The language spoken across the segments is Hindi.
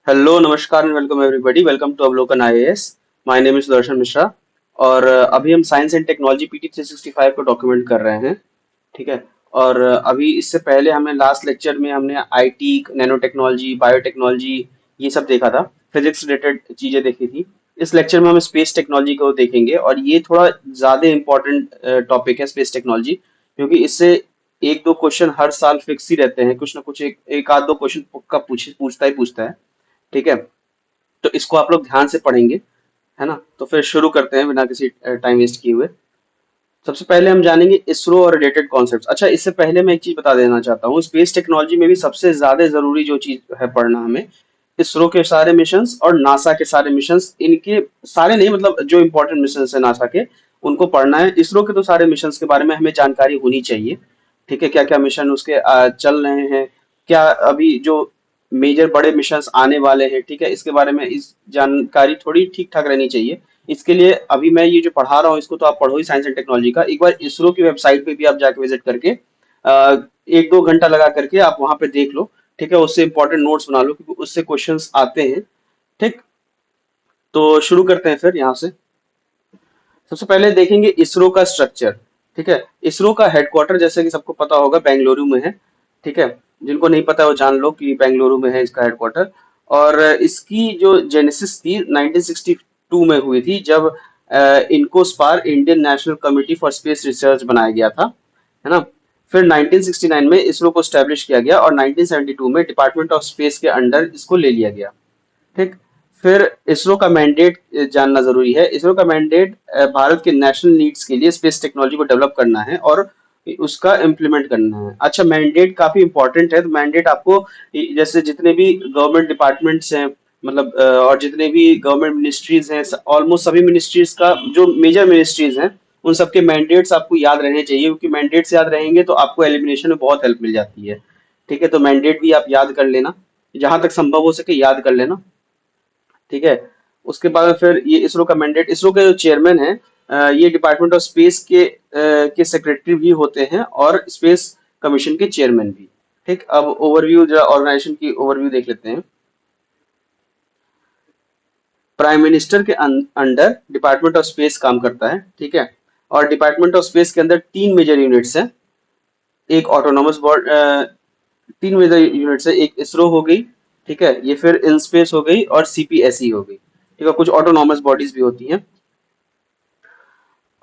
हेलो नमस्कार and welcome everybody. Welcome to Avalokan IAS. My name is Darshan Mishra. और अभी हम साइंस एंड टेक्नोलॉजी पीटी 365 को डॉक्यूमेंट कर रहे हैं। ठीक है। और अभी इससे पहले हमें लास्ट लेक्चर में हमने आईटी, नैनो टेक्नोलॉजी, बायोटेक्नोलॉजी ये सब देखा था। फिजिक्स रिलेटेड चीजें देखी थी। इस लेक्चर में हम स्पेस टेक्नोलॉजी को देखेंगे और ये थोड़ा ज्यादा इम्पोर्टेंट टॉपिक है स्पेस टेक्नोलॉजी, क्योंकि इससे एक दो क्वेश्चन हर साल फिक्स ही रहते हैं। कुछ ना कुछ एक आध दो क्वेश्चन का पूछता ही पूछता है। ठीक है। तो इसको आप लोग ध्यान से पढ़ेंगे, है ना। तो फिर शुरू करते हैं बिना किसी टाइम वेस्ट किए हुए। सबसे पहले हम जानेंगे इसरो और रिलेटेड कॉन्सेप्ट्स। अच्छा, इससे पहले मैं एक चीज बता देना चाहता हूँ। स्पेस टेक्नोलॉजी में भी सबसे ज्यादा जरूरी जो चीज है पढ़ना हमें, इसरो के सारे मिशंस और नासा के सारे मिशंस, इनके सारे नहीं मतलब जो इंपॉर्टेंट मिशंस है नासा के, उनको पढ़ना है। इसरो के तो सारे मिशंस के बारे में हमें जानकारी होनी चाहिए। ठीक है, क्या क्या मिशन उसके चल रहे हैं, क्या अभी जो मेजर बड़े मिशंस आने वाले हैं, ठीक है, इसके बारे में इस जानकारी थोड़ी ठीक ठाक रहनी चाहिए। इसके लिए अभी मैं ये जो पढ़ा रहा हूँ इसको तो आप पढ़ो ही, साइंस एंड टेक्नोलॉजी का। एक बार इसरो की वेबसाइट पे भी आप जाके विजिट करके एक दो घंटा लगा करके आप वहां पे देख लो। ठीक है, उससे इंपॉर्टेंट नोट्स बना लो क्योंकि उससे क्वेश्चंस आते हैं। ठीक। तो शुरू करते हैं फिर यहाँ से। सबसे पहले देखेंगे इसरो का स्ट्रक्चर। ठीक है। इसरो का हेडक्वार्टर जैसे कि सबको पता होगा बेंगलुरु में है। ठीक है। जिनको नहीं पता वो जान लो कि बेंगलुरु में है इसका हेडक्वार्टर। और इसकी जो जेनेसिस थी 1962 में हुई थी, जब INCOSPAR Indian National Committee for Space Research बनाया गया था, है ना। फिर 1969 में इसरो को स्टैब्लिश किया गया और 1972 में डिपार्टमेंट ऑफ स्पेस के अंडर इसको ले लिया गया। ठीक। फिर इसरो का मैंडेट जानना जरूरी है। इसरो का मैंडेट भारत के नेशनल नीड्स के लिए स्पेस टेक्नोलॉजी को डेवलप करना है और उसका इम्प्लीमेंट करना है। अच्छा, मैंडेट काफी इंपॉर्टेंट है। तो मैंडेट आपको जैसे जितने भी गवर्नमेंट डिपार्टमेंट्स हैं, मतलब और जितने भी गवर्नमेंट मिनिस्ट्रीज हैं, ऑलमोस्ट सभी मिनिस्ट्रीज का जो मेजर मिनिस्ट्रीज हैं, उन सबके मैंडेट्स आपको याद रहने चाहिए, क्योंकि मैंडेट्स याद रहेंगे तो आपको एलिमिनेशन में बहुत हेल्प मिल जाती है। ठीक है, तो मैंडेट भी आप याद कर लेना, जहां तक संभव हो सके याद कर लेना। ठीक है। उसके बाद में फिर ये इसरो का मैंडेट, इसरो के जो चेयरमैन है, ये डिपार्टमेंट ऑफ स्पेस के सेक्रेटरी भी होते हैं और स्पेस कमीशन के चेयरमैन भी। ठीक। अब ओवरव्यू, जरा ऑर्गेनाइजेशन की ओवरव्यू देख लेते हैं। प्राइम मिनिस्टर के अंडर डिपार्टमेंट ऑफ स्पेस काम करता है। ठीक है। और डिपार्टमेंट ऑफ स्पेस के अंदर तीन मेजर यूनिट्स हैं। एक ऑटोनॉमस बॉडी, तीन मेजर यूनिट्स है। एक इसरो हो गई, ठीक है, ये फिर इन स्पेस हो गई और सीपीएसई हो गई। ठीक है, कुछ ऑटोनॉमस बॉडीज भी होती हैं।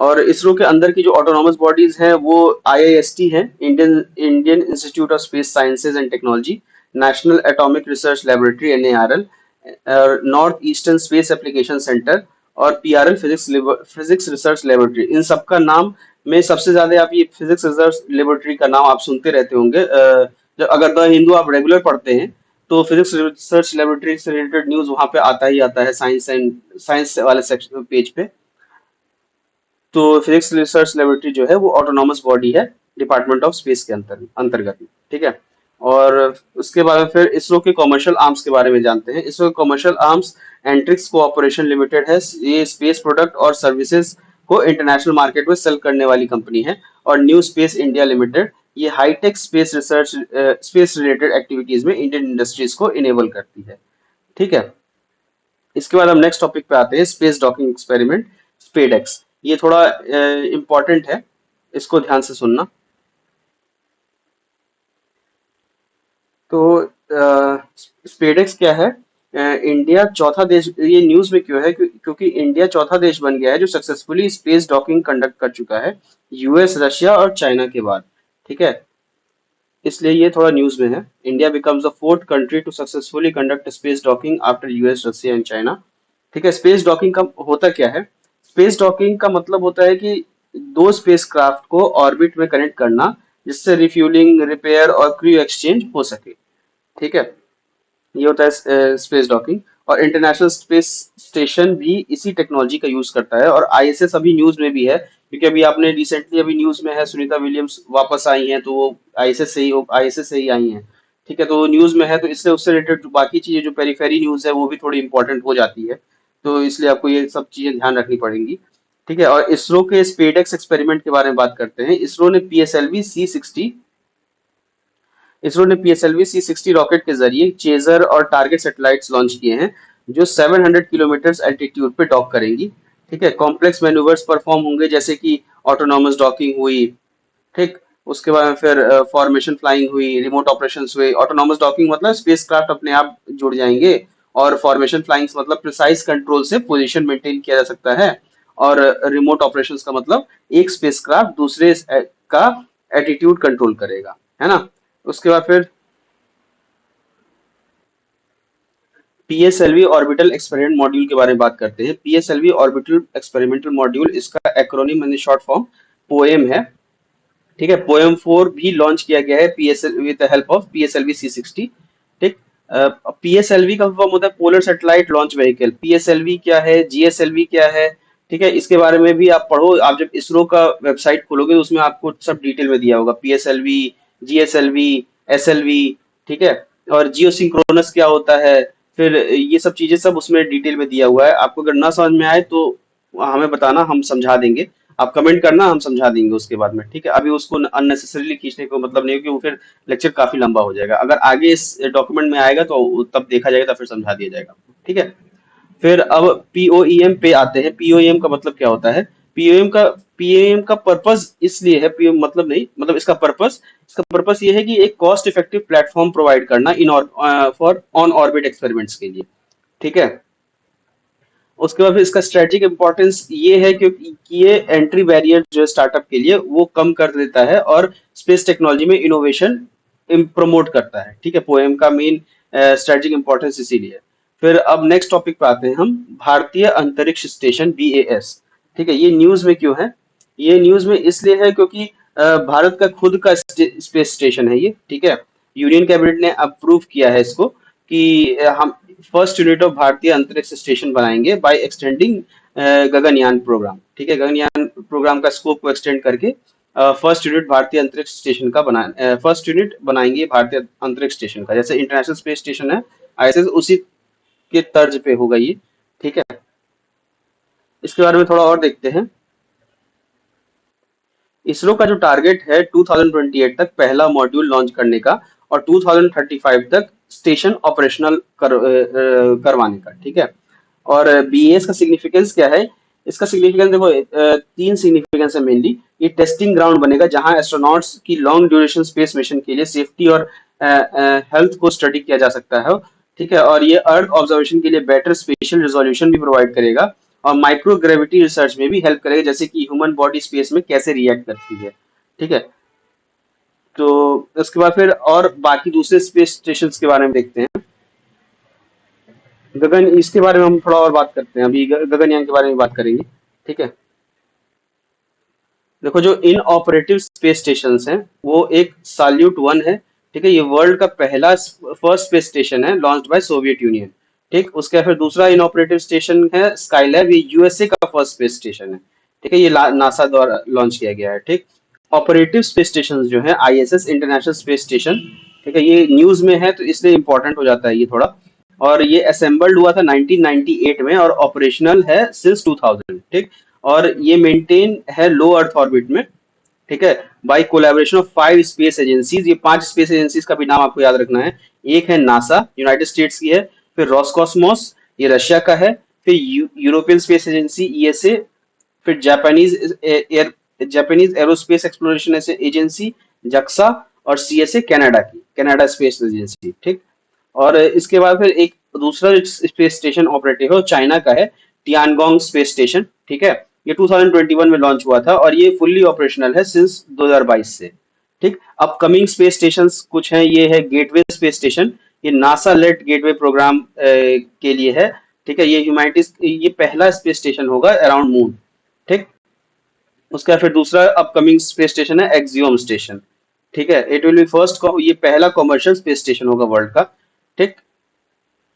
और इसरो के अंदर की जो ऑटोनॉमस बॉडीज हैं वो आईआईएसटी है, Indian Indian Institute of Space Sciences and Technology, National Atomic Research Laboratory NARL, और North Eastern Space Application Centre, और PRL physics physics research laboratory. इन सबका नाम में सबसे ज्यादा आप ये फिजिक्स रिसर्च लेबोरेटरी का नाम आप सुनते रहते होंगे। जब अगर द हिंदू आप रेगुलर पढ़ते हैं तो फिजिक्स रिसर्च लेबोरेटरी से रिलेटेड न्यूज वहां पे आता ही आता है, साइंस वाले सेक्शन पेज पे। तो फिजिक्स रिसर्च लेबोरेटरी जो है वो ऑटोनॉमस बॉडी है डिपार्टमेंट ऑफ स्पेस के अंतर्गत। ठीक है। और उसके बाद में फिर इसरो के कमर्शियल आर्म्स के बारे में जानते हैं। इसरो के commercial arms Antrix corporation limited है। ये स्पेस प्रोडक्ट और सर्विसेज को इंटरनेशनल मार्केट में सेल करने वाली कंपनी है। और न्यू स्पेस इंडिया लिमिटेड, ये high tech space research, space related activities में इंडियन इंडस्ट्रीज को इनेबल करती है। ठीक है। इसके बाद हम नेक्स्ट टॉपिक पे आते हैं, स्पेस डॉकिंग एक्सपेरिमेंट, स्पेडेक्स। ये थोड़ा इम्पोर्टेंट है, इसको ध्यान से सुनना। तो स्पेडेक्स क्या है? इंडिया चौथा देश, ये न्यूज में क्यों है? क्योंकि इंडिया चौथा देश बन गया है जो सक्सेसफुली स्पेस डॉकिंग कंडक्ट कर चुका है, यूएस, रशिया और चाइना के बाद। ठीक है, इसलिए ये थोड़ा न्यूज में है। India becomes the fourth country to successfully conduct space docking after US, Russia and China. ठीक है। स्पेस डॉकिंग का होता क्या है? स्पेस डॉकिंग का मतलब होता है कि दो स्पेस क्राफ्ट को ऑर्बिट में कनेक्ट करना, जिससे रिफ्यूलिंग, रिपेयर और क्रू एक्सचेंज हो सके। ठीक है, ये होता है स्पेस डॉकिंग। और इंटरनेशनल स्पेस स्टेशन भी इसी टेक्नोलॉजी का यूज करता है। और आईएसएस अभी न्यूज में भी है, क्योंकि अभी आपने रिसेंटली अभी न्यूज में है सुनीता विलियम्स वापस आई हैं, तो वो आईएसएस से ही आई हैं। ठीक है, तो वो न्यूज में है, तो इससे उससे रिलेटेड बाकी चीजें जो पेरीफेरी न्यूज है वो भी थोड़ी इंपॉर्टेंट हो जाती है। तो इसलिए आपको ये सब चीजें ध्यान रखनी पड़ेंगी। ठीक है। और इसरो के स्पेडेक्स एक्सपेरिमेंट के बारे में बात करते हैं। इसरो ने पीएसएलवी C60 इसरो ने पीएसएलवी C-60 रॉकेट के जरिए चेजर और टारगेट सैटेलाइट्स लॉन्च किए हैं जो 700 किलोमीटर एल्टीट्यूड पे डॉक करेंगी। ठीक है, कॉम्प्लेक्स मैन्यूवर्स परफॉर्म होंगे जैसे कि ऑटोनॉमस डॉकिंग हुई। ठीक, उसके बाद में फिर फॉर्मेशन फ्लाइंग हुई, रिमोट ऑपरेशंस हुए। ऑटोनॉमस डॉकिंग मतलब स्पेसक्राफ्ट अपने आप जुड़ जाएंगे, और फॉर्मेशन फ्लाइंग मतलब प्रिसाइज कंट्रोल से पोजीशन मेंटेन किया जा सकता है। और रिमोट ऑपरेशंस का मतलब एक स्पेसक्राफ्ट दूसरे का एटीट्यूड कंट्रोल करेगा, है ना। उसके बाद फिर पीएसएलवी ऑर्बिटल एक्सपेरिमेंट मॉड्यूल के बारे में बात करते हैं। पीएसएलवी ऑर्बिटल एक्सपेरिमेंटल मॉड्यूल, इसका एक्रोनिम यानी शॉर्ट फॉर्म पोएम है। ठीक है, पोएम 4 भी लॉन्च किया गया है PSL with the help of PSLV C-60। ठीक, पीएसएलवी का फॉर्म होता है polar satellite launch vehicle. PSLV क्या है, जीएसएलवी क्या है, ठीक है, इसके बारे में भी आप पढ़ो। आप जब इसरो का वेबसाइट खोलोगे तो उसमें आपको सब डिटेल में दिया होगा, पीएसएलवी, जीएसएलवी, एसएलवी। ठीक है, और जियो सिंक्रोनस क्या होता है, फिर ये सब चीजें सब उसमें डिटेल में दिया हुआ है। आपको अगर ना समझ में आए तो हमें बताना, हम समझा देंगे। आप कमेंट करना, हम समझा देंगे उसके बाद में। ठीक है, अभी उसको अननेसेसरीली खींचने को मतलब नहीं, क्योंकि वो फिर लेक्चर काफी लंबा हो जाएगा। अगर आगे इस डॉक्यूमेंट में आएगा तो तब देखा जाएगा, तब फिर समझा दिया जाएगा। ठीक है, फिर अब पीओईएम पे आते हैं। पीओईएम का मतलब क्या होता है? पीओएम का पीओएम का पर्पस इसलिए है, पीओएम मतलब नहीं, मतलब इसका पर्पस ये है कि एक कॉस्ट इफेक्टिव प्लेटफॉर्म प्रोवाइड करना in for on orbit experiments के लिए। ठीक है, उसके बाद फिर इसका स्ट्रेटेजिक इंपॉर्टेंस ये है क्योंकि कि ये एंट्री बैरियर जो है स्टार्टअप के लिए वो कम कर देता है, और स्पेस टेक्नोलॉजी में इनोवेशन प्रमोट करता है। ठीक है, पोएम का मेन स्ट्रेटेजिक इंपॉर्टेंस इसीलिए है। फिर अब नेक्स्ट टॉपिक पे आते हैं हम, भारतीय अंतरिक्ष स्टेशन बीएएस। ठीक है, ये न्यूज में क्यों है? ये न्यूज में इसलिए है क्योंकि भारत का खुद का स्पेस स्टेशन है ये। ठीक है, यूनियन कैबिनेट ने अप्रूव किया है इसको कि हम फर्स्ट यूनिट ऑफ भारतीय अंतरिक्ष स्टेशन बनाएंगे बाय एक्सटेंडिंग गगनयान प्रोग्राम। ठीक है, गगनयान प्रोग्राम का स्कोप को एक्सटेंड करके फर्स्ट यूनिट भारतीय अंतरिक्ष स्टेशन का बना फर्स्ट यूनिट बनाएंगे भारतीय अंतरिक्ष स्टेशन का। जैसे इंटरनेशनल स्पेस स्टेशन है, ऐसे उसी के तर्ज पे होगा ये। ठीक है, इसके बारे में थोड़ा और देखते हैं। इसरो का जो टारगेट है 2028 तक पहला मॉड्यूल लॉन्च करने का, और 2035 तक स्टेशन ऑपरेशनल करवाने का। ठीक है, और बीएस का सिग्निफिकेंस क्या है? इसका सिग्निफिकेंस देखो, तीन सिग्निफिकेंस है मेनली। ये टेस्टिंग ग्राउंड बनेगा जहां एस्ट्रोनॉट्स की लॉन्ग ड्यूरेशन स्पेस मिशन के लिए सेफ्टी और हेल्थ को स्टडी किया जा सकता है। ठीक है, और ये अर्थ ऑब्जर्वेशन के लिए बेटर स्पेशल रिजोल्यूशन भी प्रोवाइड करेगा, और माइक्रो ग्रेविटी रिसर्च में भी हेल्प करेगा, जैसे कि ह्यूमन बॉडी स्पेस में कैसे रिएक्ट करती है। ठीक है, तो उसके बाद फिर और बाकी दूसरे स्पेस स्टेशन के बारे में देखते हैं। गगन, इसके बारे में हम थोड़ा और बात करते हैं। अभी गगनयान के बारे में बात करेंगे। ठीक है, देखो जो इन ऑपरेटिव स्पेस स्टेशन हैं वो एक साल्यूट 1 है। ठीक है, ये वर्ल्ड का पहला फर्स्ट स्पेस स्टेशन है लॉन्च्ड बाय सोवियत यूनियन। ठीक, उसके फिर दूसरा इन ऑपरेटिव स्टेशन है स्काईलैब, ये यूएसए का फर्स्ट स्पेस स्टेशन है। ठीक है, ये नासा द्वारा लॉन्च किया गया है। ठीक, ऑपरेटिव स्पेस स्टेशन जो है आईएसएस इंटरनेशनल स्पेस स्टेशन। ठीक है, ये न्यूज में है तो इसलिए इंपॉर्टेंट हो जाता है ये थोड़ा। और ये असेंबल्ड हुआ था 1998 में, और ऑपरेशनल है सिंस 2000। ठीक, और ये मेंटेन है लो अर्थ ऑर्बिट में। ठीक है, by collaboration of 5 space agencies. ये 5 स्पेस एजेंसीज का भी नाम आपको याद रखना है। एक है नासा, यूनाइटेड स्टेट्स की है। फिर रॉसकॉस्मोस, ये रशिया का है। फिर यूरोपियन स्पेस एजेंसी ईएसए। फिर जापानीज एरोस्पेस एक्सप्लोरेशन एजेंसी जक्सा। और सीएसए कनाडा की, कनाडा स्पेस एजेंसी। ठीक, और इसके बाद फिर एक दूसरा स्पेस स्टेशन ऑपरेटिव है वो चाइना का है, टियानगोंग स्पेस स्टेशन। ठीक है, ये 2021 में लॉन्च हुआ था, और ये फुल्ली ऑपरेशनल है सिंस 2022 से। ठीक, अपकमिंग स्पेस स्टेशन कुछ हैं, ये है गेटवे स्पेस स्टेशन। ये नासा लेट गेटवे प्रोग्राम के लिए है। ठीक है, ये ह्यूमैनिटीज, ये पहला स्पेस स्टेशन होगा अराउंड मून। ठीक, उसका फिर दूसरा अपकमिंग स्पेस स्टेशन है एक्सियोम स्टेशन। ठीक है, इट विल बी फर्स्ट, ये पहला कमर्शियल स्पेस स्टेशन होगा वर्ल्ड का। ठीक,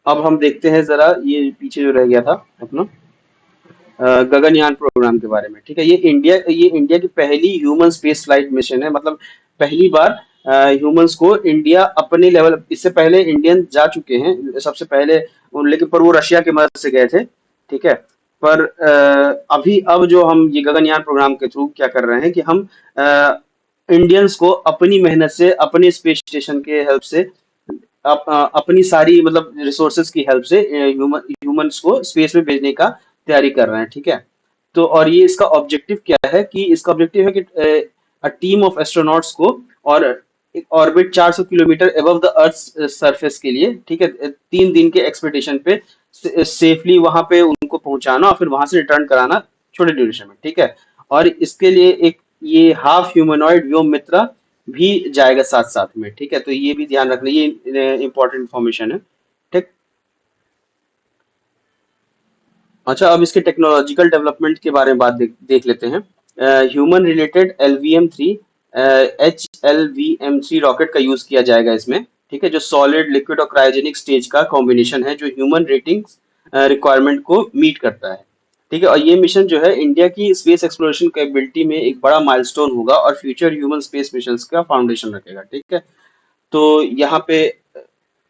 अब हम देखते हैं जरा ये पीछे जो रह गया था अपना गगनयान प्रोग्राम के बारे में। ठीक है, ये इंडिया की पहली ह्यूमन स्पेस फ्लाइट मिशन है, मतलब पहली बार ह्यूमंस को इंडिया अपने लेवल, इससे पहले इंडियन जा चुके हैं सबसे पहले, लेकिन पर वो रशिया की मदद से गए थे। ठीक है, पर अभी अब जो हम ये गगनयान प्रोग्राम के थ्रू क्या कर रहे हैं कि हम इंडियंस को अपनी मेहनत से, अपने स्पेस स्टेशन के हेल्प से, अपनी सारी मतलब रिसोर्सेज की हेल्प से ह्यूमंस को स्पेस में भेजने का तैयारी कर रहे हैं, ठीक है। तो और ये इसका ऑब्जेक्टिव क्या है, कि इसका ऑब्जेक्टिव है कि टीम ऑफ एस्ट्रोनॉट्स को और orbit 400 kilometre above the earth surface के लिए, ठीक है, 3 दिन के एक्सपेडिशन पे सेफली वहां पे उनको पहुंचाना और फिर वहां से रिटर्न कराना छोटे ड्यूरेशन में, ठीक है। और इसके लिए एक ये हाफ ह्यूमनॉइड व्योम मित्र भी जाएगा साथ साथ में, ठीक है। तो ये भी ध्यान रखना, ये इंपॉर्टेंट इंफॉर्मेशन है, ठीक। अच्छा, अब इसके टेक्नोलॉजिकल डेवलपमेंट के बारे में बात देख लेते हैं। Human related LVM-3, HLVM-3 rocket का यूज किया जाएगा इसमें, ठीक है, जो सॉलिड लिक्विड और क्रायोजेनिक स्टेज का कॉम्बिनेशन है, जो ह्यूमन रेटिंग रिक्वायरमेंट को मीट करता है, ठीक है। और ये मिशन जो है इंडिया की स्पेस एक्सप्लोरेशन कैपेबिलिटी में एक बड़ा माइलस्टोन होगा और फ्यूचर ह्यूमन स्पेस मिशंस का फाउंडेशन रखेगा, ठीक है। तो यहाँ पे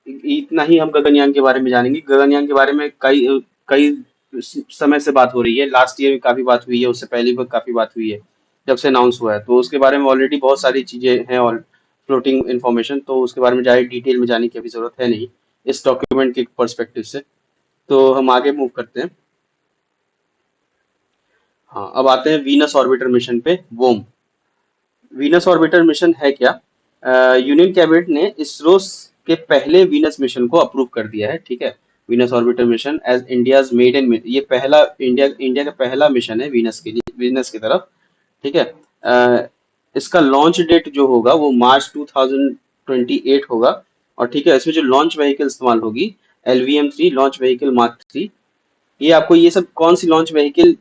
इतना ही हम गगनयान के बारे में जानेंगे। गगनयान के बारे में कई कई समय से बात हो रही है, लास्ट ईयर भी काफी बात हुई है, उससे पहले भी काफी बात हुई है, जब से अनाउंस हुआ है। तो उसके बारे में ऑलरेडी बहुत सारी चीजें हैं और फ्लोटिंग इन्फॉर्मेशन, तो उसके बारे में ज़्यादा डिटेल में जाने की अभी जरूरत है नहीं इस डॉक्यूमेंट के पर्सपेक्टिव से। तो हम आगे मूव करते हैं। हाँ, अब आते हैं वीनस ऑर्बिटर मिशन पे, वोम। वीनस ऑर्बिटर मिशन है क्या? यूनियन कैबिनेट ने इसरो के पहले वीनस मिशन को अप्रूव कर दिया है, ठीक है। Venus orbiter mission as India's maiden, ये पहला इंडिया इंडिया का पहला मिशन है वीनस के लिए, वीनस की तरफ, ठीक है। इसका लॉन्च डेट जो होगा वो मार्च 2028 होगा। और ठीक है, इसमें जो लॉन्च व्हीकल इस्तेमाल होगी, LVM-3 लॉन्च व्हीकल मार्क 3। ये आपको ये सब कौन सी लॉन्च व्हीकल,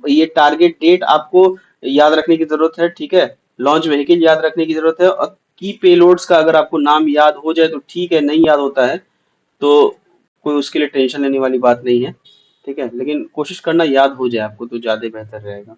ये टारगेट डेट आपको याद रखने की जरूरत है, ठीक है। लॉन्च व्हीकल याद रखने की जरूरत है, और की पेलोड्स का अगर आपको नाम याद हो जाए तो ठीक है, नहीं याद होता है तो कोई उसके लिए टेंशन लेने वाली बात नहीं है, ठीक है। लेकिन कोशिश करना याद हो जाए आपको तो ज्यादा बेहतर रहेगा,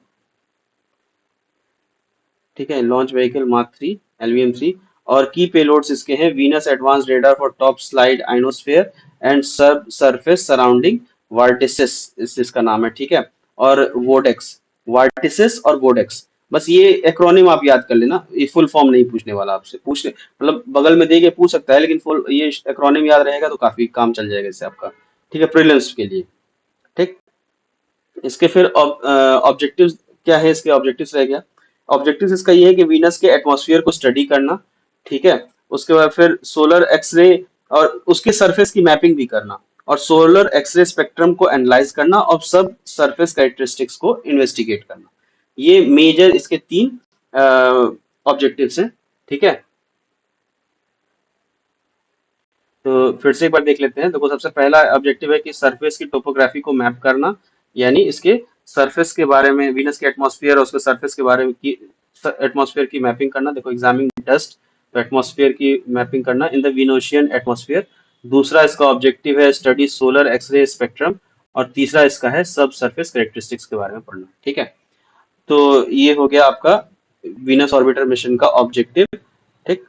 ठीक है। Launch vehicle mark 3, LVM-3। और की पेलोड्स इसके हैं: Venus advance radar for top slide ionosphere and सब सरफेस सराउंडिंग वार्टिसिस, इसका नाम है, ठीक है। और वोडेक्स, वार्टिसिस और वोडेक्स, बस ये एक्रोनिम आप याद कर लेना, ये फुल फॉर्म नहीं पूछने वाला आपसे, पूछने मतलब बगल में दे के पूछ सकता है, लेकिन फुल ये एक्रोनिम याद रहेगा तो काफी काम चल जाएगा इससे आपका, ठीक है, प्रीलिम्स के लिए, ठीक। इसके फिर ऑब्जेक्टिव्स क्या है, इसके ऑब्जेक्टिव्स रह गया। ऑब्जेक्टिव्स इसका ये है कि वीनस के एटमॉस्फेयर को स्टडी करना, ठीक है। उसके बाद फिर सोलर एक्सरे और उसके सरफेस की मैपिंग भी करना, और सोलर एक्सरे स्पेक्ट्रम को एनालाइज करना, और सब सरफेस कैरेक्टरिस्टिक्स को इन्वेस्टिगेट करना। ये मेजर इसके 3 ऑब्जेक्टिव्स हैं, ठीक है। तो फिर से एक बार देख लेते हैं। देखो, सबसे पहला ऑब्जेक्टिव है कि सरफेस की टोपोग्राफी को मैप करना, यानी इसके सरफेस के बारे में, वीनस के एटमॉस्फेयर और उसके सरफेस के बारे में की एटमॉस्फेयर की मैपिंग करना। देखो, एग्जामिंग डस्ट, तो एटमॉस्फेयर की मैपिंग करना इन द विनोशियन एटमॉस्फेयर। दूसरा इसका ऑब्जेक्टिव है स्टडी सोलर एक्सरे स्पेक्ट्रम। और तीसरा इसका है सब सरफेस कैरेक्टरिस्टिक्स के बारे में पढ़ना, ठीक है। तो ये हो गया आपका वीनस ऑर्बिटर मिशन का ऑब्जेक्टिव, ठीक।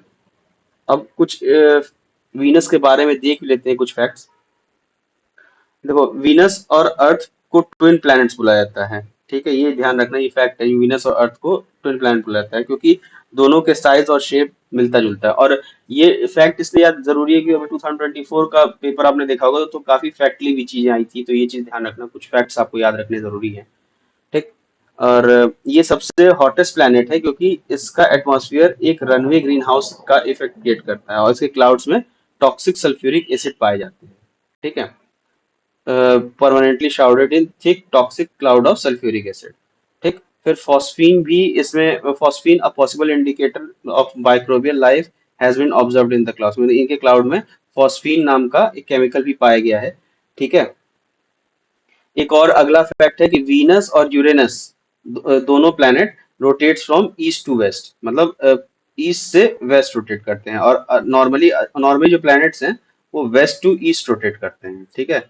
अब कुछ वीनस के बारे में देख लेते हैं, कुछ फैक्ट्स। देखो, वीनस और अर्थ को ट्विन प्लैनेट्स बुलाया जाता है, ठीक है। ये ध्यान रखना, ये फैक्ट है, वीनस और अर्थ को ट्विन प्लैनेट बुलाया जाता है क्योंकि दोनों के साइज और शेप मिलता जुलता है। और ये फैक्ट इसलिए याद जरूरी है कि अभी 2024 का पेपर आपने देखा होगा तो काफी फैक्टली भी चीजें आई थी, तो ये चीज ध्यान रखना, कुछ फैक्ट्स आपको याद रखने जरूरी है, ठीक। और ये सबसे हॉटेस्ट प्लैनेट है क्योंकि इसका एटमॉस्फेयर एक रनवे ग्रीन हाउस का इफेक्ट क्रिएट करता है, और इसके क्लाउड्स में टॉक्सिक सल्फ्यूरिक एसिड पाए जाते हैं, ठीक है। Permanently shrouded in thick toxic cloud of sulphuric acid, ठीक। फिर फॉस्फीन भी इसमें, phosphine a possible indicator of microbial life has been observed in the clouds, मतलब इनके क्लाउड में फॉस्फीन नाम का एक केमिकल भी पाया गया है, ठीक है। एक और अगला फैक्ट है कि वीनस और यूरेनस दोनों planet rotates from east to west, मतलब ईस्ट से वेस्ट रोटेट करते हैं, और नॉर्मली नॉर्मली जो प्लैनेट्स हैं वो वेस्ट टू ईस्ट रोटेट करते हैं, ठीक है।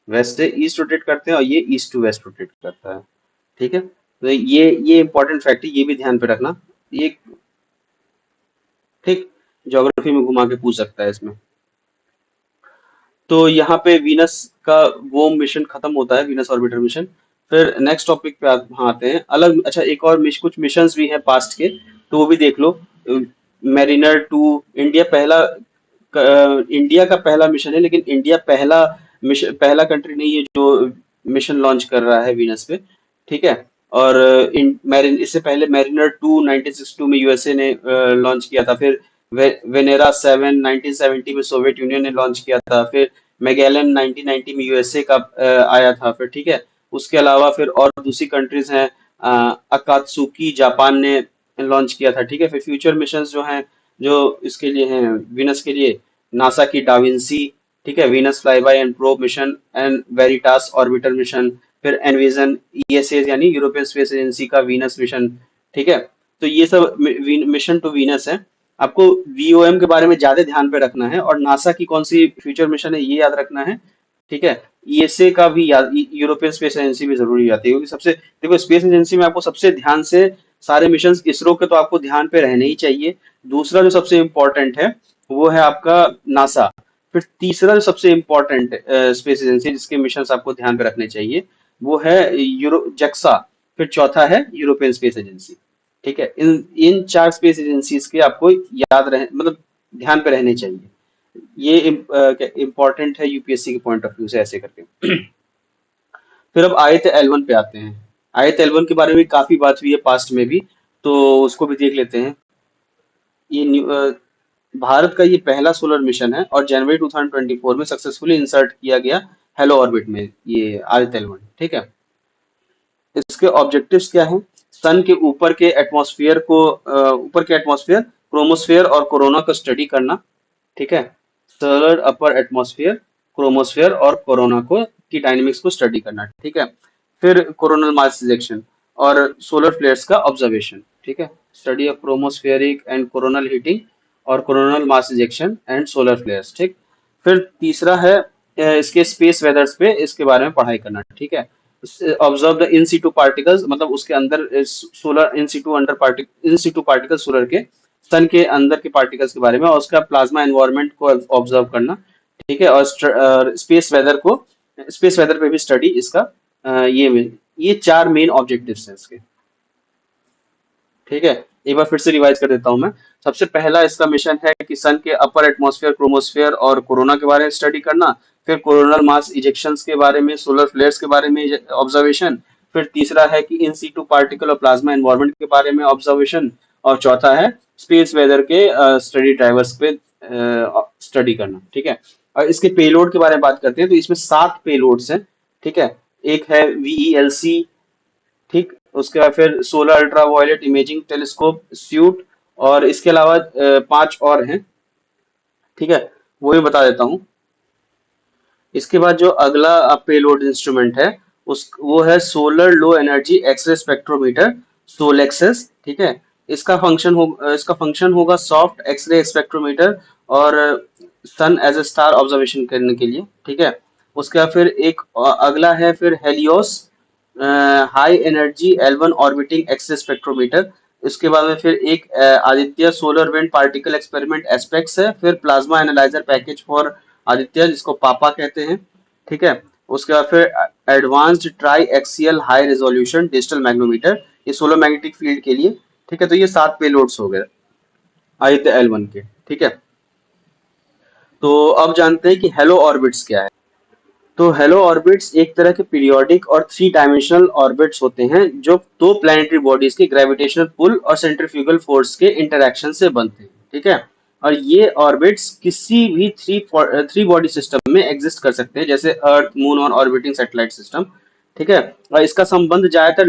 वेस्ट से ईस्ट रोटेट करते हैं और ये ईस्ट टू वेस्ट रोटेट करता है, ठीक है। तो ये इंपॉर्टेंट फैक्ट है, ये भी ध्यान पे रखना, ये, ठीक। ज्योग्राफी में घुमा के पूछ सकता है इसमें। तो यहाँ पे वीनस का वो मिशन खत्म होता है, वीनस ऑर्बिटर मिशन। फिर नेक्स्ट टॉपिक पे हाँ आते हैं अलग। अच्छा, एक और कुछ मिशंस भी हैं पास्ट के, तो वो भी देख लो। मैरिनर टू, इंडिया पहला इंडिया का पहला मिशन है, लेकिन इंडिया पहला मिशन, पहला कंट्री नहीं है जो मिशन लॉन्च कर रहा है वीनस पे। ठीक है। और मैरिन इससे पहले मैरिनर टू 1962 में यूएसए ने लॉन्च किया था। फिर वेनेरा 7 1970 में सोवियत यूनियन ने लॉन्च किया था। फिर मैगेलन 1990 में यूएसए का आया था। फिर ठीक है। उसके अलावा फिर और दूसरी कंट्रीज हैं, अकात्सुकी जापान ने लॉन्च किया था। ठीक है। फिर फ्यूचर मिशंस जो हैं, जो इसके लिए हैं वीनस के लिए, नासा की डाविंसी, ठीक है, Venus flyby and probe mission and Veritas orbiter mission. फिर एनविजन ईएसए यानी यूरोपियन स्पेस एजेंसी का वीनस मिशन। ठीक है। तो ये सब मिशन टू वीनस है। आपको वीओएम के बारे में ज्यादा ध्यान पे रखना है, और नासा की कौन सी फ्यूचर मिशन है ये याद रखना है। ठीक है। ईएसए का भी याद, यूरोपियन स्पेस एजेंसी भी जरूरी आती है, क्योंकि सबसे देखो स्पेस एजेंसी में आपको सबसे ध्यान से सारे मिशन, इसरो के तो आपको ध्यान पे रहने ही चाहिए। दूसरा जो सबसे इम्पोर्टेंट है वो है आपका नासा। फिर तीसरा जो सबसे इम्पोर्टेंट स्पेस एजेंसी जिसके मिशन आपको ध्यान पे रखने चाहिए वो है यूरो जक्सा। फिर चौथा है यूरोपियन स्पेस एजेंसी। ठीक है। इन इन चार स्पेस एजेंसीज के आपको याद रहे, मतलब ध्यान पे रहने चाहिए। ये इम्पोर्टेंट है यूपीएससी के पॉइंट ऑफ व्यू से, ऐसे करके। फिर अब आयत एल वन पे आते हैं। आयत एल वन के बारे में काफी बात हुई है पास्ट में भी, तो उसको भी देख लेते हैं। ये भारत का ये पहला सोलर मिशन है, और जनवरी 2024 में सक्सेसफुली इंसर्ट किया गया हेलो ऑर्बिट में ये आदित्य एल वन। ठीक है। इसके ऑब्जेक्टिव्स क्या हैं? सन के ऊपर के एटमॉस्फेयर, क्रोमोस्फेयर और कोरोना को स्टडी करना। ठीक है। सोलर अपर एटमॉस्फेयर, क्रोमोस्फेयर और कोरोना को की डायनेमिक्स को स्टडी करना। ठीक है। फिर कोरोनल मास इजेक्शन और सोलर फ्लेयर्स का ऑब्जर्वेशन। ठीक है। Study of chromospheric and coronal heating और coronal mass ejection and solar flares. ठीक। फिर तीसरा है इसके स्पेस वेदर्स पे इसके बारे में पढ़ाई करना। ठीक है। Observe the in situ particles, मतलब उसके अंदर solar in situ particle solar के सन के अंदर के पार्टिकल्स के बारे में, और उसका प्लाज्मा एनवायरनमेंट को ऑब्जर्व करना। ठीक है। और स्पेस वेदर पे भी स्टडी इसका। ये चार मेन ऑब्जेक्टिव्स हैं इसके। ठीक है। एक बार फिर से रिवाइज कर देता हूं मैं। सबसे पहला इसका मिशन है कि सन के अपर एटमॉस्फेयर, क्रोमोस्फेयर और कोरोना के बारे में स्टडी करना। फिर कोरोनल मास इजेक्शंस के बारे में, सोलर फ्लेयर्स के बारे में ऑब्जर्वेशन। फिर तीसरा है कि इन सीटू पार्टिकल और प्लाज्मा एनवायरनमेंट के बारे में ऑब्जर्वेशन। और चौथा है स्पेस वेदर के स्टडी ड्राइवर्स पे स्टडी करना। ठीक है। और इसके पेलोड के बारे में बात करते हैं, तो इसमें 7 पेलोड्स हैं। ठीक है। एक है वीईएलसी। ठीक। उसके बाद फिर solar ultraviolet imaging telescope suite, और इसके अलावा 5 और हैं। ठीक है। वो भी बता देता हूँ। इसके बाद जो अगला पेलोड इंस्ट्रूमेंट है उस वो है solar low energy X ray spectrometer, SoLEXS. ठीक है। इसका फंक्शन होगा सॉफ्ट एक्सरे स्पेक्ट्रोमीटर, और sun as a star observation करने के लिए। ठीक है। उसके बाद फिर एक अगला है फिर Helios high energy L one orbiting X ray spectrometer. इसके बाद में फिर एक Aditya solar wind particle experiment aspects है। फिर plasma analyser package for Aditya, जिसको पापा कहते हैं। ठीक है। उसके बाद फिर advanced tri axial high resolution digital magnetometer, ये सोलर मैग्नेटिक फील्ड के लिए। ठीक है। तो ये 7 पेलोड्स हो गए आदित्य एल वन के। ठीक है। तो अब जानते हैं कि हेलो ऑर्बिट्स क्या है। तो हेलो ऑर्बिट्स एक तरह के पीरियोडिक और 3 डायमेंशनल ऑर्बिट्स होते हैं, जो दो प्लैनेटरी बॉडीज के ग्रेविटेशनल पुल और सेंट्रीफ्यूगल फोर्स के इंटरैक्शन से बनते हैं। ठीक है। और ये ऑर्बिट्स किसी भी थ्री बॉडी सिस्टम में एग्जिस्ट कर सकते हैं, जैसे अर्थ, मून और ऑर्बिटिंग सैटेलाइट सिस्टम। ठीक है। और इसका संबंध ज्यादातर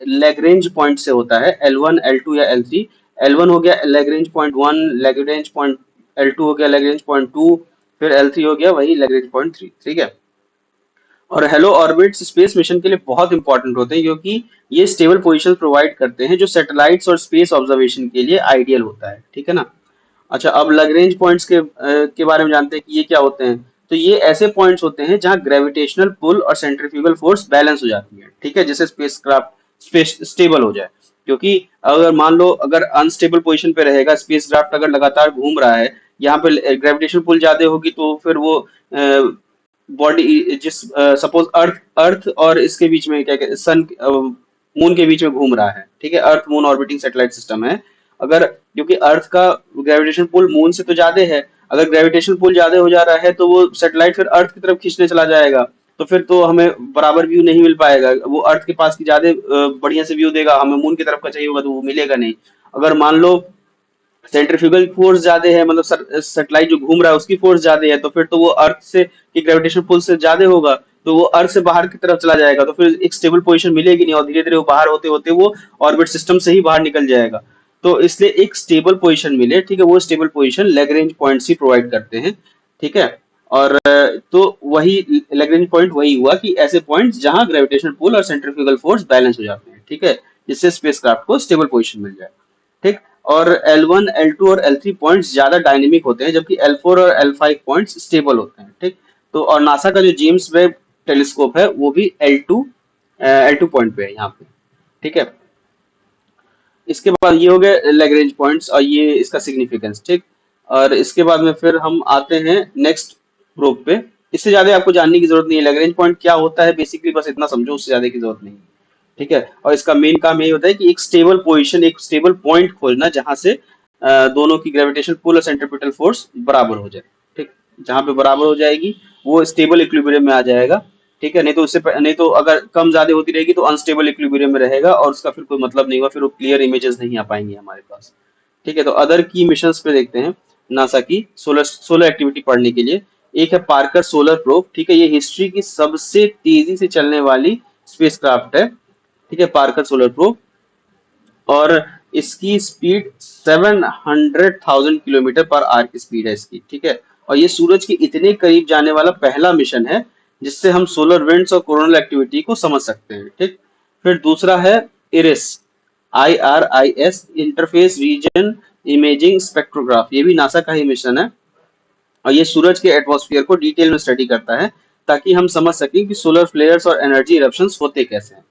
लैग्रेंज पॉइंट से होता है, L1 L2 या L3। L1 हो गया Lagrange point 1, Lagrange point L2 हो गया लैग्रेंज पॉइंट 2, फिर L3 हो गया वही लैग्रेंज पॉइंट 3। ठीक है। और हेलो ऑर्बिट्स स्पेस मिशन के लिए बहुत इंपॉर्टेंट होते हैं, क्योंकि ये स्टेबल पोजीशन प्रोवाइड करते हैं, जो सैटेलाइट्स और स्पेस ऑब्जर्वेशन के लिए आइडियल होता है। ठीक है ना। अच्छा, अब लैग्रेंज पॉइंट्स के बारे में जानते हैं कि ये क्या होते हैं। तो ये ऐसे पॉइंट्स होते हैं जहां ग्रेविटेशनल पुल और सेंट्रीफ्यूगल फोर्स बैलेंस हो जाती है। ठीक है। जैसे स्पेस स्टेबल हो जाए, क्योंकि अगर मान लो अगर अनस्टेबल पोजीशन पे रहेगा स्पेसक्राफ्ट, अगर लगातार घूम रहा है, यहाँ पे ग्रेविटेशनल पुल ज्यादा होगी तो फिर वो बॉडी जिस सपोज अर्थ अर्थ और इसके बीच में क्या कहते सन मून के बीच में घूम रहा है, ठीक है, earth moon orbiting satellite system है। अगर क्योंकि अर्थ का ग्रेविटेशन पुल मून से तो ज्यादा है, अगर ग्रेविटेशन पुल ज्यादा हो जा रहा है तो वो सैटेलाइट फिर अर्थ की तरफ खींचने चला जाएगा, तो फिर तो हमें बराबर व्यू नहीं मिल पाएगा। वो अर्थ के पास की ज्यादा बढ़िया से व्यू देगा, हमें मून की तरफ का चाहिए होगा तो वो मिलेगा नहीं। अगर मान लो सेंट्रीफ्यूगल फोर्स ज्यादा है, मतलब सैटेलाइट जो घूम रहा है उसकी फोर्स ज्यादा है, तो फिर तो वो अर्थ से की ग्रेविटेशन पुल से ज्यादा होगा, तो वो अर्थ से बाहर की तरफ चला जाएगा, तो फिर एक स्टेबल पोजीशन मिलेगी नहीं, और धीरे धीरे वो बाहर होते होते वो ऑर्बिट सिस्टम से ही बाहर निकल जाएगा। तो इसलिए एक स्टेबल पोजीशन मिले, ठीक है, वो स्टेबल पोजीशन लैग्रेंज पॉइंट्स ही प्रोवाइड करते हैं, ठीक है। और तो वही लैग्रेंज पॉइंट वही हुआ कि ऐसे पॉइंट्स जहां ग्रेविटेशन पुल और सेंट्रीफ्यूगल फोर्स बैलेंस हो जाते हैं, ठीक है, जिससे स्पेसक्राफ्ट को स्टेबल पोजीशन मिल जाए, ठीक। और L1, L2 और L3 पॉइंट्स ज्यादा डायनेमिक होते हैं, जबकि L4 और L5 पॉइंट्स स्टेबल होते हैं, ठीक। तो और नासा का जो जेम्स वेब टेलीस्कोप है वो भी L2 पॉइंट पे है यहाँ पे, ठीक है। इसके बाद ये हो गए लैग्रेंज पॉइंट्स और ये इसका सिग्निफिकेंस, ठीक। और इसके बाद में फिर हम आते हैं नेक्स्ट प्रोब पे। इससे ज्यादा आपको जानने की जरूरत नहीं है, लैग्रेंज पॉइंट क्या होता है बेसिकली बस इतना समझो, उससे ज्यादा की जरूरत नहीं है, ठीक है। और इसका मेन काम यही होता है कि एक स्टेबल पोजीशन, एक स्टेबल पॉइंट खोजना जहां से दोनों की ग्रेविटेशन पुल और सेंट्रीपिटल फोर्स बराबर हो जाए, ठीक। जहां पे बराबर हो जाएगी वो स्टेबल इक्विलिब्रियम में आ जाएगा, ठीक है। नहीं तो नहीं तो अगर कम ज्यादा होती रहेगी तो अनस्टेबल इक्विलिब्रियम में रहेगा और उसका फिर कोई मतलब नहीं होगा, फिर वो क्लियर इमेजेस नहीं आ पाएंगे हमारे पास, ठीक है। तो अदर की मिशंस पे देखते हैं नासा की सोलर सोलर एक्टिविटी पढ़ने के लिए। एक है पार्कर सोलर प्रोब, ठीक है, ये हिस्ट्री की सबसे तेजी से चलने वाली स्पेसक्राफ्ट है, ठीक है, पार्कर सोलर प्रोब। और इसकी स्पीड 700,000 किलोमीटर पर आवर की स्पीड है इसकी, ठीक है। और ये सूरज के इतने करीब जाने वाला पहला मिशन है जिससे हम सोलर विंड्स और कोरोनल एक्टिविटी को समझ सकते हैं, ठीक। फिर दूसरा है Iris, IRIS, interface region imaging spectrograph, ये भी नासा का ही मिशन है। और ये सूरज के एटमॉस्फेयर को डिटेल में स्टडी करता है ताकि हम समझ सकें कि सोलर फ्लेयर्स और एनर्जी इरप्शंस होते कैसे हैं,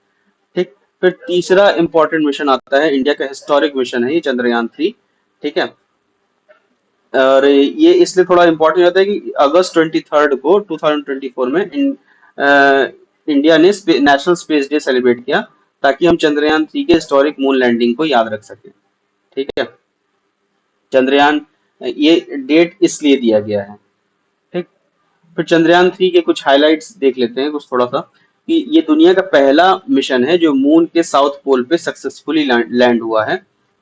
ठीक। फिर तीसरा इंपॉर्टेंट मिशन आता है, इंडिया का हिस्टोरिक मिशन है ये, चंद्रयान 3, ठीक है। और ये इसलिए थोड़ा इंपॉर्टेंट होता है कि अगस्त 23 को 2024 में इंडिया ने नेशनल स्पेस डे सेलिब्रेट किया ताकि हम चंद्रयान 3 के हिस्टोरिक मून लैंडिंग को याद रख सकें, ठीक है। चंद्रयान ये डेट इसलिए दिया गया है, ठीक। फिर चंद्रयान 3 के कुछ हाइलाइट्स देख लेते हैं कुछ थोड़ा सा, कि ये दुनिया का पहला मिशन है जो मून के साउथ पोल पे सक्सेसफुली लैंड हुआ है,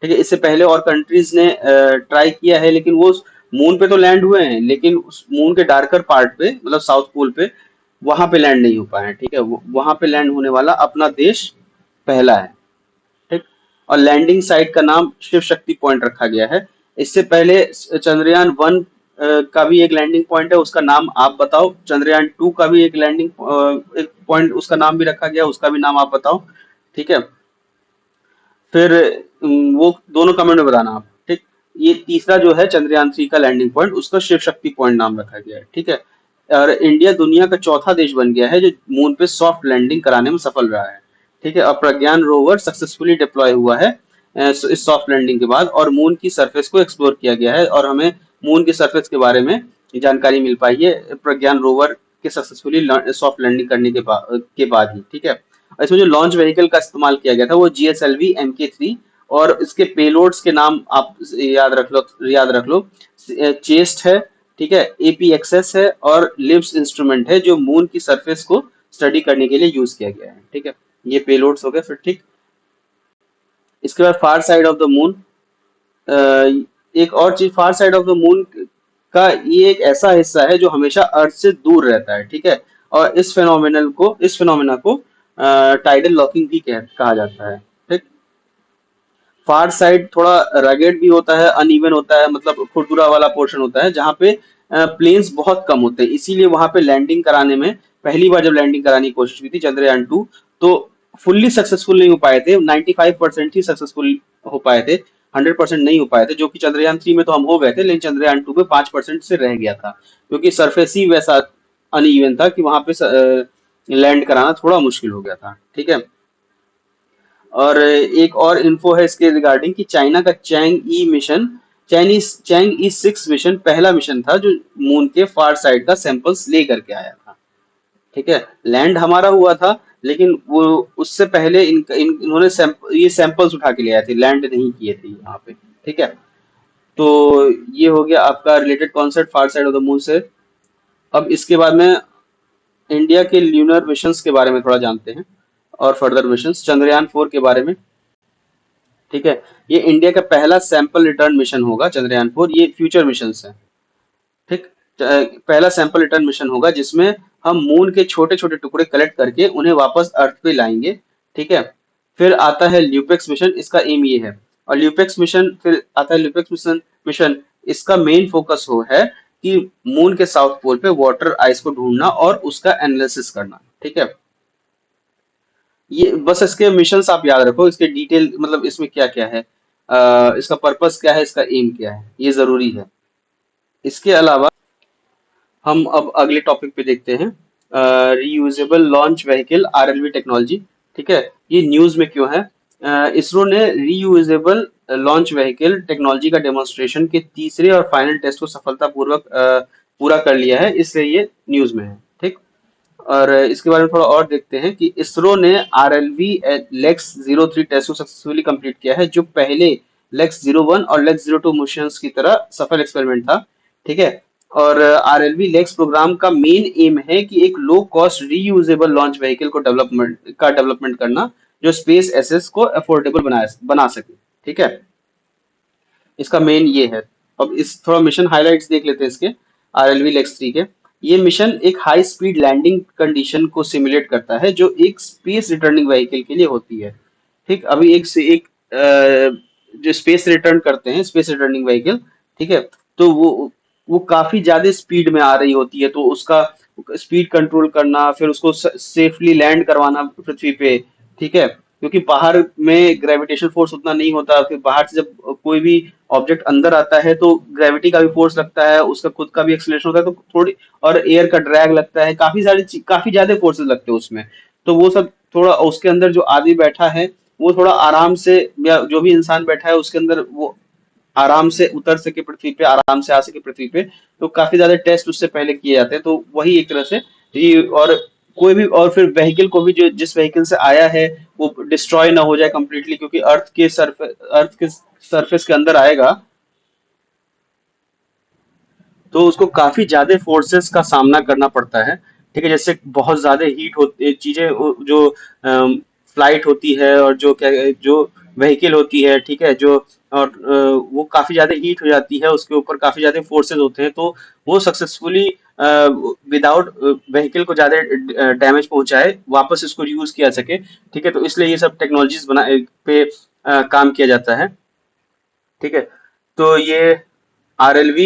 ठीक है। इससे पहले और कंट्रीज ने ट्राई किया है, लेकिन वो मून पे तो लैंड हुए हैं लेकिन उस मून के डार्कर पार्ट पे, मतलब साउथ पोल पे, वहां पे लैंड नहीं हो पाए हैं, ठीक है। वहां पे लैंड होने वाला अपना देश पहला है, ठीक। और लैंडिंग साइट का नाम शिव शक्ति पॉइंट रखा गया है। इससे पहले चंद्रयान 1 का भी एक लैंडिंग पॉइंट है, उसका नाम आप बताओ। चंद्रयान 2 का भी एक लैंडिंग एक पॉइंट, उसका नाम भी रखा गया, उसका भी नाम आप बताओ, ठीक है। फिर वो दोनों कमेंट में बताना आप, ठीक। ये तीसरा जो है चंद्रयान 3 का लैंडिंग पॉइंट, उसका शिव शक्ति पॉइंट नाम रखा गया है, ठीक है। और इंडिया दुनिया का चौथा देश बन गया है जो मून पे सॉफ्ट लैंडिंग कराने में सफल रहा है, ठीक है। और प्रज्ञान रोवर सक्सेसफुली डिप्लॉय हुआ है इस सॉफ्ट लैंडिंग के बाद, और मून की सरफेस को एक्सप्लोर किया गया है, और हमें मून की सरफेस के बारे में जानकारी मिल पाई है प्रज्ञान रोवर के सक्सेसफुली सॉफ्ट लैंडिंग करने के बाद ही, ठीक है। और इसमें जो लॉन्च व्हीकल का इस्तेमाल किया गया था वो GSLV MK3, और इसके पेलोड्स के नाम आप याद रख लो, चेस्ट है, ठीक है, APXS है, और लिव्स इंस्ट्रूमेंट है जो मून की सरफेस को स्टडी करने के लिए यूज किया गया है, ठीक है। ये पेलोड्स हो गए फिर, ठीक। इसके बाद फार साइड ऑफ द मून, एक और चीज, फार साइड ऑफ द मून का ये एक ऐसा हिस्सा है जो हमेशा अर्थ से दूर रहता है, ठीक है। और इस फिनोमेना को टाइडल लॉकिंग भी कहा जाता है, ठीक। फार साइड थोड़ा रगेड भी होता है, अनइवन होता है, मतलब खुरदुरा वाला पोर्शन होता है जहाँ पे प्लेन्स बहुत कम होते हैं, इसीलिए वहां पे लैंडिंग कराने में, पहली बार जब लैंडिंग कराने की कोशिश की थी चंद्रयान 2, तो फुल्ली सक्सेसफुल नहीं हो पाए थे, 95% ही सक्सेसफुल हो पाए थे, 100% नहीं हो पाए थे, जो कि चंद्रयान 3 में तो हम हो गए थे, लेकिन चंद्रयान 2 में 5% से रह गया था, क्योंकि सरफेस ही वैसा अनइवन था कि वहां पे लैंड कराना थोड़ा मुश्किल हो गया था, ठीक है। और एक और इन्फो है इसके रिगार्डिंग कि चाइना का चैंग ई 6 मिशन पहला मिशन था जो मून के फार साइड का सैंपल्स ले करके आया था, ठीक है। लैंड हमारा हुआ था, लेकिन वो उससे पहले इन्होंने ये सैंपल्स उठा के ले आए थे, लैंड नहीं किए थे यहाँ पे। ठीक है। तो ये हो गया आपका related concept far side of the moon से। अब इसके बाद में इंडिया के ल्यूनर मिशंस के बारे में थोड़ा जानते हैं, और फर्दर मिशंस चंद्रयान 4 के बारे में। ठीक है। ये इंडिया का पहला सैंपल रिटर्न मिशन होगा चंद्रयान 4, ये फ्यूचर मिशन है। ठीक। पहला सैंपल रिटर्न मिशन होगा जिसमें हम मून के छोटे छोटे टुकड़े कलेक्ट करके उन्हें वापस अर्थ पे लाएंगे। ठीक है। फिर आता है ल्यूपेक्स मिशन, इसका एम ये है। और ल्यूपेक्स मिशन, फिर आता है ल्यूपेक्स मिशन। इसका मेन फोकस हो है कि मून के साउथ पोल पे वाटर आइस को ढूंढना और उसका एनालिसिस करना। ठीक है। ये बस इसके मिशंस आप याद रखो, इसके डिटेल मतलब इसमें क्या क्या है, इसका पर्पस क्या है, इसका एम क्या है, ये जरूरी है। इसके अलावा हम अब अगले टॉपिक पे देखते हैं, reusable launch vehicle RLV technology. ठीक है। ये न्यूज में क्यों है? इसरो ने रीयूजेबल लॉन्च व्हीकल टेक्नोलॉजी का डेमोन्स्ट्रेशन के तीसरे और फाइनल टेस्ट को सफलतापूर्वक पूरा कर लिया है, इसलिए ये न्यूज में है। ठीक। और इसके बारे में थोड़ा और देखते हैं कि इसरो ने RLV लेक्स 03 टेस्ट को सक्सेसफुली कंप्लीट किया है, जो पहले लेक्स 01 और लेक्स 02 मिशंस की तरह सफल एक्सपेरिमेंट था। ठीक है। और RLV लेक्स प्रोग्राम का मेन एम है कि एक low cost reusable launch vehicle को डेवलपमेंट करना, जो स्पेस एसेस को अफोर्डेबल बना सके। ठीक है। इसका मेन ये है। अब इस थोड़ा मिशन हाइलाइट्स देख लेते हैं इसके, RLV लेक्स 3 के। ये मिशन एक हाई स्पीड लैंडिंग कंडीशन को सिमुलेट करता है, जो एक स्पेस रिटर्निंग व्हीकल के लिए होती है। ठीक। अभी एक से एक जो स्पेस रिटर्न करते हैं, स्पेस रिटर्निंग व्हीकल। ठीक है। तो वो काफी ज्यादा स्पीड में आ रही होती है, तो उसका स्पीड कंट्रोल करना, फिर उसको सेफली लैंड करवाना पृथ्वी पे। ठीक है। क्योंकि बाहर में ग्रेविटेशन फोर्स उतना नहीं होता, फिर बाहर से जब कोई भी ऑब्जेक्ट अंदर आता है तो ग्रेविटी का भी फोर्स लगता है, उसका खुद का भी एक्सलेशन होता है, तो थोड़ी और एयर का ड्रैग लगता है, काफी ज्यादा फोर्सेस लगते हैं उसमें। तो वो सब थोड़ा उसके अंदर जो आदमी बैठा है वो थोड़ा आराम से, या जो भी इंसान बैठा है उसके अंदर, वो आराम से उतर सके पृथ्वी पे, आराम से आ सके पृथ्वी पे। तो काफी ज्यादा टेस्ट उससे पहले किए जाते हैं, तो वही एक तरह से ये। और कोई भी, और फिर व्हीकल को भी, जो जिस व्हीकल से आया है वो डिस्ट्रॉय ना हो जाए कंप्लीटली, क्योंकि अर्थ के सरफेस के अंदर आएगा, तो उसको काफी ज्यादा फोर्सेस का सामना करना पड़ता है। ठीक है। जैसे बहुत ज्यादा हीट होती चीजें, जो फ्लाइट होती है, और जो क्या, जो व्हीकल होती है, ठीक है, जो, और वो काफी ज्यादा हीट हो जाती है, उसके ऊपर काफी ज्यादा फोर्सेस होते हैं, तो वो सक्सेसफुली विदाउट व्हीकल को ज्यादा डैमेज पहुंचाए वापस इसको यूज किया सके। ठीक है। तो इसलिए ये सब टेक्नोलॉजीज पे काम किया जाता है। ठीक है। तो ये RLV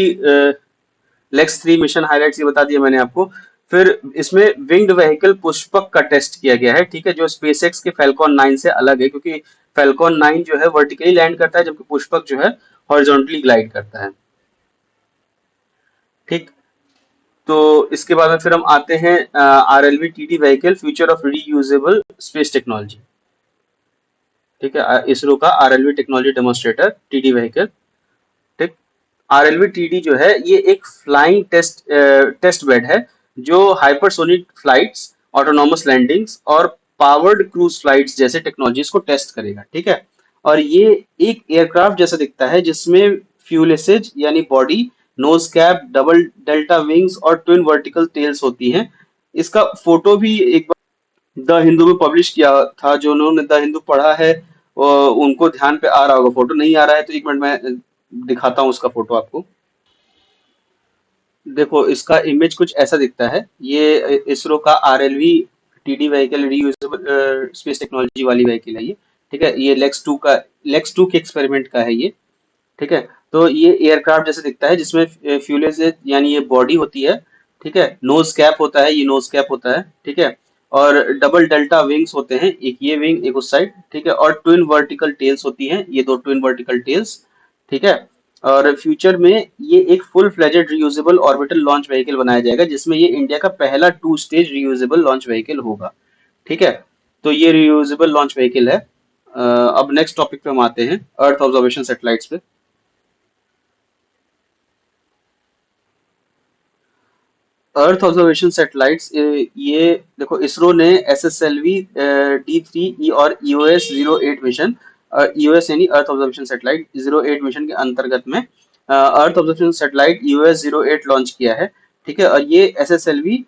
लेक्स 3 मिशन हाइलाइट्स ये बता दिया मैंने आपको। फिर इसमें विंग्ड व्हीकल पुष्पक का टेस्ट किया गया है। ठीक है। जो स्पेसएक्स के फैल्कॉन 9 से अलग है, क्योंकि फैल्कॉन 9 जो है वर्टिकली लैंड करता है, जबकि पुष्पक जो है हॉरिजॉन्टली ग्लाइड करता है। ठीक। तो इसके बाद में फिर हम आते हैं RLV-TD vehicle, future of reusable space technology. ठीक है। इसरो का RLV technology demonstrator TD vehicle. ठीक। RLV-TD जो है ये एक फ्लाइंग टेस्ट बेड है, जो हाइपरसोनिक फ्लाइट्स, ऑटोनॉमस लैंडिंग्स और पावर्ड क्रूज फ्लाइट्स जैसे टेक्नोलॉजीज को टेस्ट करेगा। ठीक है। और ये एक एयरक्राफ्ट जैसा दिखता है, जिसमें फ्यूलेसेज यानी body, nose cap, double delta wings और ट्विन वर्टिकल टेल्स होती हैं। इसका फोटो भी एक द हिंदू में पब्लिश किया था, जो उन्होंने द हिंदू पढ़ा है उनको ध्यान पे आ रहा होगा। फोटो नहीं आ रहा है तो 1 मिनट में दिखाता हूँ उसका फोटो आपको। देखो, इसका इमेज कुछ ऐसा दिखता है। ये इसरो का RLV-TD vehicle, reusable space technology वाली व्हीकल है ये। ठीक है। ये लेक्स टू के एक्सपेरिमेंट का है ये। ठीक है। तो ये एयरक्राफ्ट जैसे दिखता है, जिसमें फ्यूलेज यानी ये बॉडी होती है। ठीक है। नोज कैप होता है, ये नोज कैप होता है। ठीक है। और डबल डेल्टा विंग्स होते हैं, एक ये विंग एक उस साइड। ठीक है। और ट्विन वर्टिकल टेल्स होती हैं, ये दो ट्विन वर्टिकल टेल्स। ठीक है। और फ्यूचर में ये एक full fledged reusable orbital launch vehicle बनाया जाएगा, जिसमें ये इंडिया का पहला 2 स्टेज रियूजेबल लॉन्च व्हीकल होगा। ठीक है। तो ये रियूजेबल लॉन्च व्हीकल है। अब नेक्स्ट टॉपिक पे हम आते हैं, अर्थ ऑब्जर्वेशन सैटेलाइट्स पे। अर्थ ऑब्जर्वेशन सैटेलाइट्स, ये देखो इसरो ने एसएसएलवी D3E और EOS-08 मिशन, EOS यानी अर्थ ऑब्जर्वेशन सैटेलाइट 08 मिशन के अंतर्गत में earth observation satellite EOS-08 launch किया है। ठीक है, और ये SSLV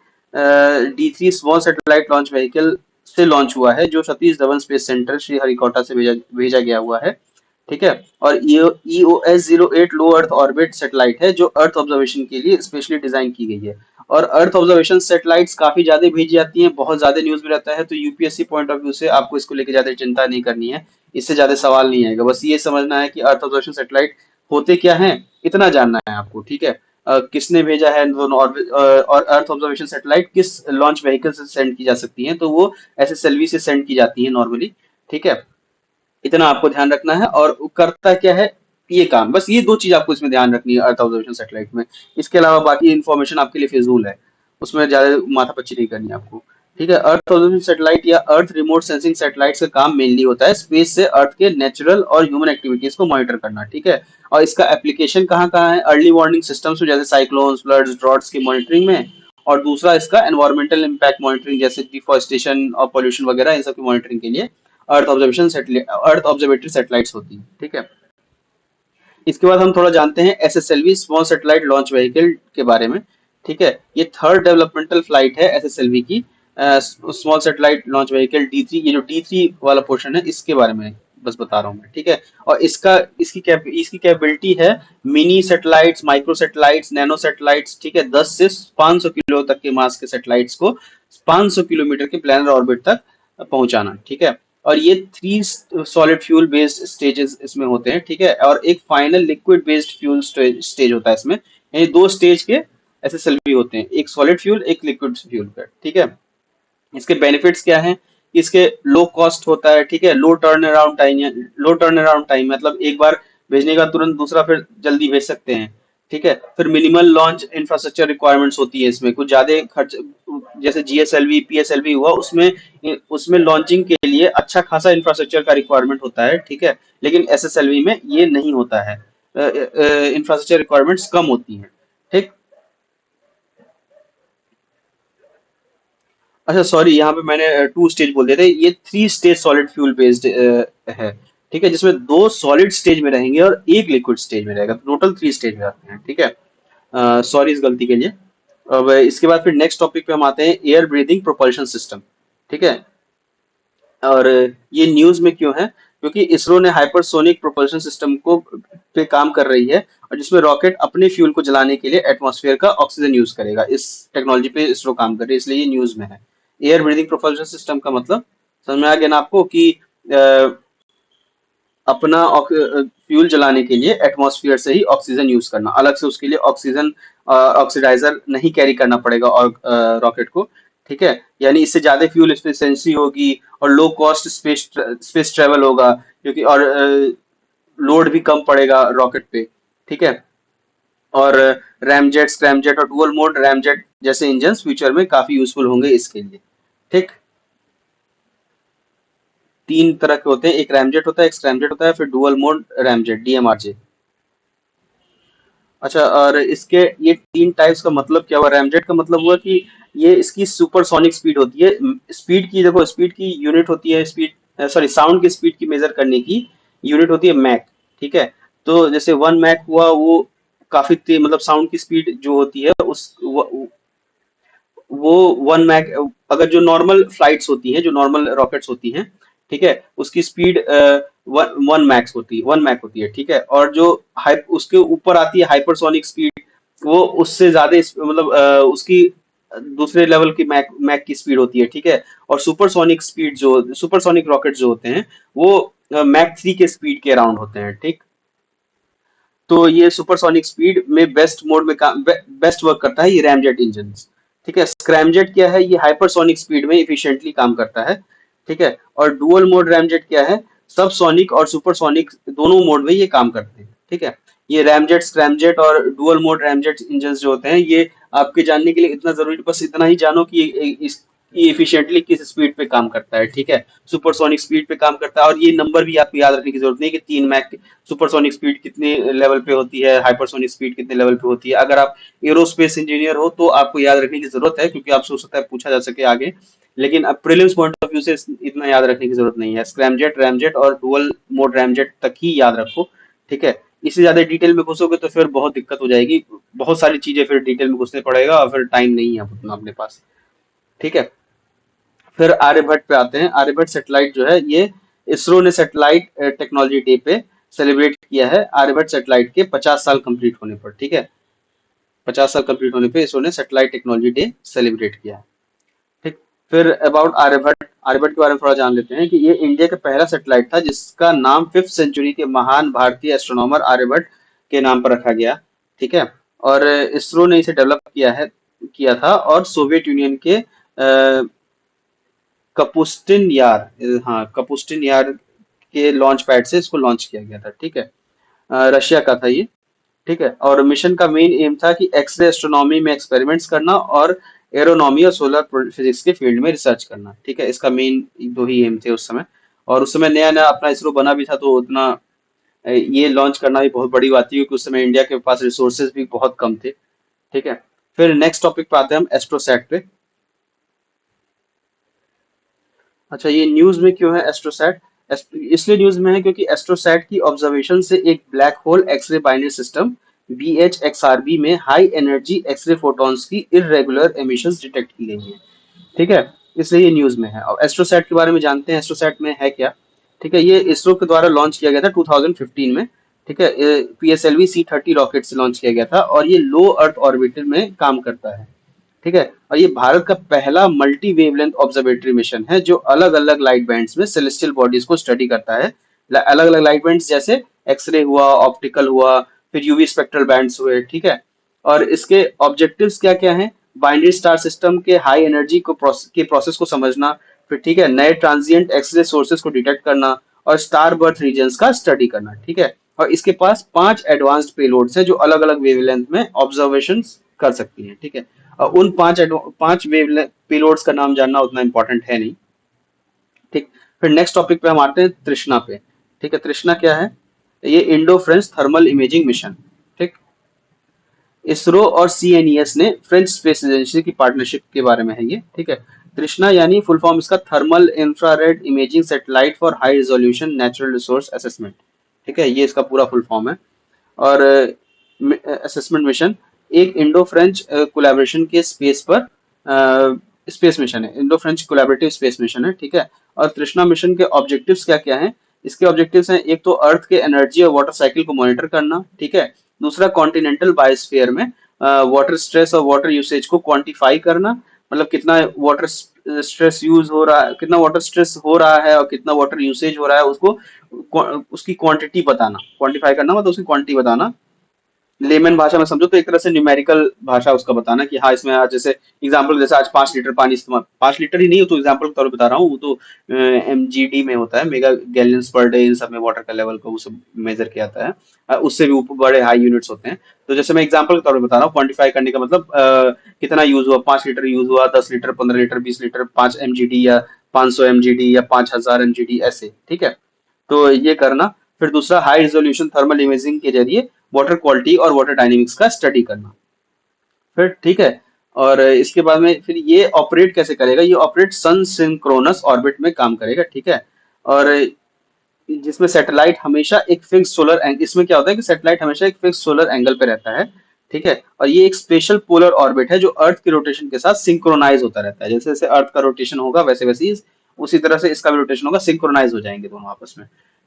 D3 small satellite launch vehicle से लॉन्च हुआ है, जो सतीश धवन स्पेस सेंटर श्रीहरिकोटा से भेजा भेजा गया हुआ है। ठीक है, और EOS-08 लो अर्थ ऑर्बिट सैटेलाइट है, जो अर्थ ऑब्जर्वेशन के लिए स्पेशली डिजाइन की गई है। और अर्थ ऑब्जर्वेशन सैटेलाइट्स काफी ज्यादा भेजी जाती हैं, बहुत ज्यादा न्यूज में रहता है, तो यूपीएससी पॉइंट ऑफ व्यू से आपको इसको लेकर ज्यादा चिंता नहीं करनी है। इससे ज्यादा सवाल नहीं आएगा, बस ये समझना है कि अर्थ ऑब्जर्वेशन सैटेलाइट होते क्या हैं, इतना जानना है आपको। ठीक है, किसने भेजा है दोनों, और अर्थ ऑब्जर्वेशन सैटेलाइट किस लॉन्च व्हीकल से सेंड की जा सकती हैं, तो वो एसएसएलवी से सेंड की जाती है नॉर्मली। ठीक है, इतना आपको ध्यान रखना है। और वो करता क्या है ये काम, बस ये दो चीज आपको इसमें ध्यान रखनी है अर्थ ऑब्जर्वेशन सैटेलाइट में। इसके अलावा बाकी इन्फॉर्मेशन आपके लिए फिजूल है, उसमें ज्यादा माथापच्ची नहीं करनी है आपको। ठीक है, अर्थ ऑब्जर्वेशन सैटेलाइट या अर्थ रिमोट सेंसिंग सैटेलाइट का काम मेनली होता है स्पेस से अर्थ के नेचुरल और ह्यूमन एक्टिविटीज को मॉनिटर करना। ठीक है, और इसका एप्लीकेशन कहाँ कहाँ है, अर्ली वार्निंग सिस्टम्स में, जैसे साइक्लोन्स, फ्लड्स, ड्रॉट्स की मॉनिटरिंग में। और दूसरा इसका एनवायरमेंटल इम्पैक्ट मॉनिटरिंग, जैसे डिफॉरेस्टेशन और पोल्यूशन वगैरह, इन सब की मॉनिटरिंग के लिए अर्थ ऑब्जर्वेटरी सैटेलाइट्स होती हैं। ठीक है, इसके बाद हम थोड़ा जानते हैं SSLV small satellite launch vehicle के बारे में। ठीक है, ये थर्ड डेवलपमेंटल फ्लाइट है एसएसएलवी की, small satellite launch vehicle D3, ये जो D3 वाला पोर्शन है इसके बारे में बस बता रहा हूँ मैं। ठीक है, और इसकी कैपेबिलिटी है mini satellites, micro satellites, nano satellites. ठीक है, 10 से 500 किलो तक के मास के सैटेलाइट्स को 500 किलोमीटर के प्लैनर ऑर्बिट तक पहुंचाना। ठीक है, और ये 3 सॉलिड फ्यूल बेस्ड स्टेजेस इसमें होते हैं। ठीक है, और एक final liquid based fuel stage होता है इसमें, यानी दो स्टेज के एसएसएलवी होते हैं, एक सॉलिड फ्यूल, एक लिक्विड फ्यूल का। ठीक है, इसके बेनिफिट्स क्या हैं, इसके लो कॉस्ट होता है। ठीक है, लो टर्न अराउंड टाइम मतलब एक बार भेजने का तुरंत दूसरा फिर जल्दी भेज सकते हैं। ठीक है, फिर मिनिमल लॉन्च इंफ्रास्ट्रक्चर रिक्वायरमेंट्स होती है इसमें, कुछ ज्यादा खर्च, जैसे जीएसएलवी पीएसएलवी हुआ, उसमें उसमें लॉन्चिंग के लिए अच्छा खासा इंफ्रास्ट्रक्चर का रिक्वायरमेंट होता है। ठीक है, लेकिन एसएसएलवी में ये नहीं होता है, इंफ्रास्ट्रक्चर रिक्वायरमेंट्स कम होती हैं। ठीक, अच्छा सॉरी, यहाँ पे मैंने 2 स्टेज बोल दिया था, ये 3 स्टेज सॉलिड फ्यूल बेस्ड है। ठीक है, जिसमें 2 सॉलिड स्टेज में रहेंगे और एक लिक्विड स्टेज में रहेगा, टोटल 3 स्टेज में आते हैं। ठीक है, सॉरी इस गलती के लिए। अब इसके बाद फिर नेक्स्ट टॉपिक पे हम आते हैं, एयर ब्रीदिंग प्रोपल्शन सिस्टम। ठीक है, और ये न्यूज में क्यों है, क्योंकि इसरो ने हाइपरसोनिक प्रोपल्शन सिस्टम को पे काम कर रही है, और जिसमें रॉकेट अपने फ्यूल को जलाने के लिए एटमॉस्फेयर का ऑक्सीजन यूज करेगा। इस टेक्नोलॉजी पे इसरो काम कर रही है, इसलिए ये न्यूज में है। एयर ब्रीदिंग प्रोपल्शन सिस्टम का मतलब समझ में आ गया ना आपको, कि अपना फ्यूल जलाने के लिए एटमॉस्फेयर से ही ऑक्सीजन यूज करना, अलग से उसके लिए ऑक्सीजन ऑक्सीडाइजर नहीं कैरी करना पड़ेगा और रॉकेट को। ठीक है, यानी इससे ज्यादा फ्यूल एफिशिएंसी होगी और लो कॉस्ट स्पेस ट्रेवल होगा, क्योंकि और लोड भी कम पड़ेगा रॉकेट पे। ठीक है, और रैमजेट, स्क्रैमजेट और डुअल मोड रैमजेट जैसे इंजन फ्यूचर में काफी यूजफुल होंगे इसके लिए। ठीक, 3 तरह के होते हैं, एक रैमजेट होता है, एक स्क्रैमजेट होता है, फिर डुअल मोड रैमजेट DMRJ। अच्छा, और इसके ये 3 टाइप्स का मतलब क्या हुआ, रैमजेट का मतलब हुआ कि ये इसकी सुपरसोनिक स्पीड होती है। स्पीड की देखो, स्पीड की यूनिट होती है, स्पीड सॉरी साउंड की स्पीड की मेजर करने की यूनिट होती है मैक। ठीक है, तो जैसे 1 मैक हुआ, वो काफी तेज, मतलब साउंड की स्पीड जो होती है वो 1 मैक, अगर जो नॉर्मल फ्लाइट्स होती हैं, जो नॉर्मल रॉकेट्स होती हैं, ठीक है, उसकी स्पीड वन मैक होती है। ठीक है, और जो उसके ऊपर आती है हाइपरसोनिक स्पीड, वो उससे ज्यादा मतलब उसकी दूसरे लेवल की मैक मैक की स्पीड होती है। ठीक है, और सुपरसोनिक रॉकेट जो होते हैं, वो मैक 3 के स्पीड के अराउंड होते हैं। ठीक, तो ये सुपरसोनिक स्पीड में बेस्ट मोड में बेस्ट वर्क करता है ये रैमजेट इंजन। ठीक है, स्क्रैमजेट क्या है, ये हाइपरसोनिक स्पीड में इफिशिएंटली काम करता है। ठीक है, और डुअल मोड रैमजेट क्या है, सब सोनिक और सुपरसोनिक दोनों मोड में ये काम करते हैं। ठीक है, ये रैमजेट, स्क्रैमजेट और डुअल मोड रैमजेट इंजन जो होते हैं, ये आपके जानने के लिए इतना जरूरी, बस इतना ही जानो कि इस ये इफिशिएंटली किस स्पीड पे काम करता है, ठीक है। सुपरसोनिक स्पीड पे काम करता है, और ये नंबर भी आपको याद रखने की जरूरत नहीं है कि 3 मैक सुपरसोनिक स्पीड कितने लेवल पे होती है, हाइपरसोनिक स्पीड कितने लेवल पे होती है। अगर आप एरोस्पेस इंजीनियर हो तो आपको याद रखने की जरूरत है, क्योंकि आपसे हो सकता है पूछा जा सके आगे। लेकिन अब प्रीलिम्स पॉइंट ऑफ व्यू से इतना याद रखने की जरूरत नहीं है। स्क्रैमजेट, रैमजेट और डुअल मोड रैमजेट तक ही याद रखो, ठीक है। इससे ज्यादा डिटेल में घुसोगे तो फिर बहुत दिक्कत हो जाएगी। बहुत सारी चीजें फिर डिटेल में घुसने पड़ेगा, और फिर टाइम नहीं है उतना अपने पास, ठीक है। फिर आर्यभट्ट पे आते हैं। आर्यभट्ट सैटेलाइट जो है ये इसरो ने सैटेलाइट टेक्नोलॉजी डे पे सेलिब्रेट किया है, आर्यभट्ट सैटेलाइट के 50 साल कंप्लीट होने पर, ठीक है। 50 साल कंप्लीट होने पे इसरो ने सैटेलाइट टेक्नोलॉजी डे सेलिब्रेट किया है, ठीक। फिर अबाउट आर्यभट्ट, आर्यभट्ट के बारे में थोड़ा जान लेते हैं कि ये इंडिया का पहला सैटेलाइट था जिसका नाम 5th सेंचुरी के महान भारतीय एस्ट्रोनॉमर आर्यभट्ट के नाम पर रखा गया, ठीक है। और इसरो ने इसे डेवलप किया था, और सोवियत यूनियन के कपुस्टिन यार, हाँ कपुस्टिन यार के लॉन्च पैड से इसको लॉन्च किया गया था, ठीक है। रशिया का था ये, ठीक है। और मिशन का मेन एम था कि एक्सरे एस्ट्रोनॉमी में एक्सपेरिमेंट्स करना, और एरोनॉमी और सोलर फिजिक्स के फील्ड में रिसर्च करना, ठीक है। इसका मेन दो ही एम थे उस समय। और उस समय नया नया अपना इसरो बना भी था, तो उतना ये लॉन्च करना भी बहुत बड़ी बात थी, क्योंकि उस समय इंडिया के पास रिसोर्सेज भी बहुत कम थे, ठीक है। फिर नेक्स्ट टॉपिक पे आते हैं हम, एस्ट्रोसैट पे। अच्छा, ये न्यूज में क्यों है एस्ट्रोसैट? इसलिए न्यूज में है क्योंकि एस्ट्रोसैट की ऑब्जर्वेशन से एक black hole X ray binary system BHXRB में हाई एनर्जी एक्सरे फोटॉन्स की इररेगुलर एमिशंस डिटेक्ट की गई हैं, ठीक है। इसलिए ये न्यूज में है। अब एस्ट्रोसैट के बारे में जानते हैं, एस्ट्रोसैट में है क्या, ठीक है। ये इसरो के द्वारा लॉन्च किया गया था 2015 में, ठीक है। PSLV-C30 रॉकेट से लॉन्च किया गया था, और ये लो अर्थ ऑर्बिटर में काम करता है, ठीक है। और ये भारत का पहला मल्टी वेवलेंथ ऑब्जर्वेटरी मिशन है जो अलग अलग लाइट बैंड्स में सेलेस्टियल बॉडीज को स्टडी करता है। अलग अलग लाइट बैंड्स जैसे एक्सरे हुआ, ऑप्टिकल हुआ, फिर यूवी स्पेक्ट्रल बैंड्स हुए, ठीक है। और इसके ऑब्जेक्टिव्स क्या क्या हैं? बाइनरी स्टार सिस्टम के हाई एनर्जी के प्रोसेस को समझना, फिर ठीक है नए ट्रांजिएंट एक्सरे सोर्सेज को डिटेक्ट करना, और स्टार बर्थ रीजन्स का स्टडी करना, ठीक है। और इसके पास 5 एडवांस्ड पेलोड्स हैं जो अलग अलग वेवलेंथ में ऑब्जर्वेशन कर सकती हैं, ठीक है। उन 5 वेव पेलोड्स का नाम जानना उतना इंपॉर्टेंट है नहीं, ठीक। फिर नेक्स्ट टॉपिक पे हम आते हैं, तृष्णा पे, ठीक है। तृष्णा क्या है? ये Indo French thermal imaging mission, ठीक। इसरो और CNES ने फ्रेंच स्पेस एजेंसी की पार्टनरशिप के बारे में है ये, ठीक है। तृष्णा यानी फुल फॉर्म इसका thermal infrared imaging satellite for high resolution natural resource assessment, ठीक है। ये इसका पूरा फुल फॉर्म है। और असेसमेंट मिशन एक इंडो फ्रेंच कोलैबोरेशन के स्पेस मिशन है, Indo French collaborative space mission है, ठीक है। और तृष्णा मिशन के ऑब्जेक्टिव्स क्या क्या हैं? इसके ऑब्जेक्टिव्स हैं, एक तो अर्थ के एनर्जी और वाटर साइकिल को मॉनिटर करना, ठीक है। दूसरा कॉन्टिनेंटल बायोस्फीयर में वाटर स्ट्रेस और वाटर यूसेज को क्वांटिफाई करना, मतलब कितना वाटर स्ट्रेस यूज हो रहा है, कितना वाटर स्ट्रेस हो रहा है और कितना वाटर यूसेज हो रहा है, उसको उसकी क्वांटिटी बताना, क्वांटिफाई करना मतलब उसकी क्वांटिटी बताना। लेमन भाषा में समझो तो एक तरह से न्यूमेरिकल भाषा उसका बताना कि हाँ इसमें आज जैसे एग्जाम्पल, जैसे आज 5 लीटर पानी इस्तेमाल, 5 लीटर ही नहीं हो तो एग्जाम्पल के तौर पर बता रहा हूँ, वो तो MGD में होता है, मेगा गैलियंस पर डे, इन सब में वाटर का लेवल को उसे मेजर किया जाता है। उससे भी ऊपर बड़े हाई यूनिट्स होते हैं। तो जैसे मैं एग्जाम्पल के तौर पर बता रहा हूँ, क्वान्टिफाई करने का मतलब कितना यूज हुआ, 5 लीटर यूज हुआ, 10 लीटर, 15 लीटर, 20 लीटर, 5 MGD या 500 MGD या 5000 MGD, ऐसे, ठीक है। तो ये करना। फिर दूसरा हाई रिजोल्यूशन थर्मल इमेजिंग के जरिए वाटर क्वालिटी और वाटर डायनेमिक्स का स्टडी करना, फिर ठीक है। और इसके बाद में फिर ये ऑपरेट कैसे करेगा? ये ऑपरेट सन सिंक्रोनस ऑर्बिट में काम करेगा, ठीक है। और जिसमें सैटेलाइट हमेशा एक फिक्स सोलर एंगल, इसमें क्या होता है कि सैटेलाइट हमेशा एक फिक्स सोलर एंगल पे रहता है, ठीक है। और ये एक स्पेशल पोलर ऑर्बिट है जो अर्थ के रोटेशन के साथ सिंक्रोनाइज होता रहता है, जैसे जैसे अर्थ का रोटेशन होगा वैसे वैसे ही उसी तरह से इसका भी रोटेशन होगा, सिंक्रोनाइज हो जाएंगे दोनों आपस में।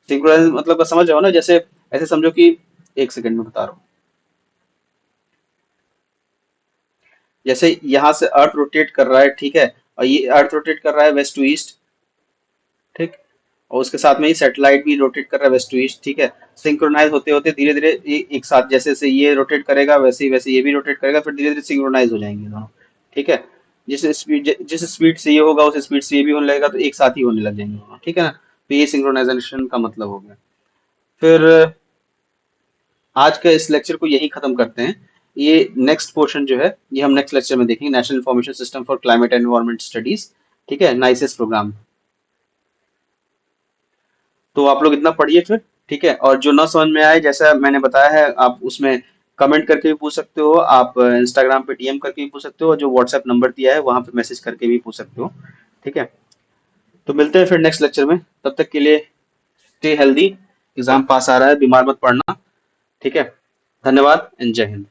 सिंक्रोनाइज मतलब का समझ रहे हो ना, जैसे ऐसे समझो कि, एक सेकंड में बता रहा हूँ, जैसे यहाँ से अर्थ रोटेट कर रहा है, ठीक है, और ये अर्थ रोटेट कर रहा है वेस्ट टू ईस्ट, ठीक। और उसके साथ में ही सैटेलाइट भी रोटेट कर रहा है वेस्ट टू ईस्ट, ठीक है। सिंक्रोनाइज होते होते धीरे धीरे एक साथ, जैसे जैसे ये रोटेट करेगा वैसे ही वैसे ये भी रोटेट करेगा, फिर धीरे धीरे सिंक्रोनाइज हो जाएंगे दोनों, ठीक है। जिस स्पीड से ये होगा उस स्पीड से ये भी होने लगेगा, तो एक साथ ही होने लग जाएंगे दोनों, ठीक है ना। तो ये सिंक्रोनाइजेशन का मतलब हो गया। फिर आज के इस लेक्चर को यही खत्म करते हैं। ये नेक्स्ट पोर्शन जो है ये हम नेक्स्ट लेक्चर में देखेंगे, national information system for climate and environment studies. ठीक है, नाइसेस प्रोग्राम। तो आप लोग इतना पढ़िए फिर। ठीक है, और जो ना समझ में आए जैसा मैंने बताया है आप उसमें कमेंट करके भी पूछ सकते हो, आप इंस्टाग्राम पे डीएम करके भी पूछ सकते हो, जो व्हाट्सएप नंबर दिया है वहां पे मैसेज करके भी पूछ सकते हो। ठीक है, तो मिलते हैं फिर नेक्स्ट लेक्चर में, तब तक के लिए स्टे हेल्दी। एग्जाम पास आ रहा है, बीमार मत पड़ना। ठीक है, धन्यवाद एंड जय हिंद।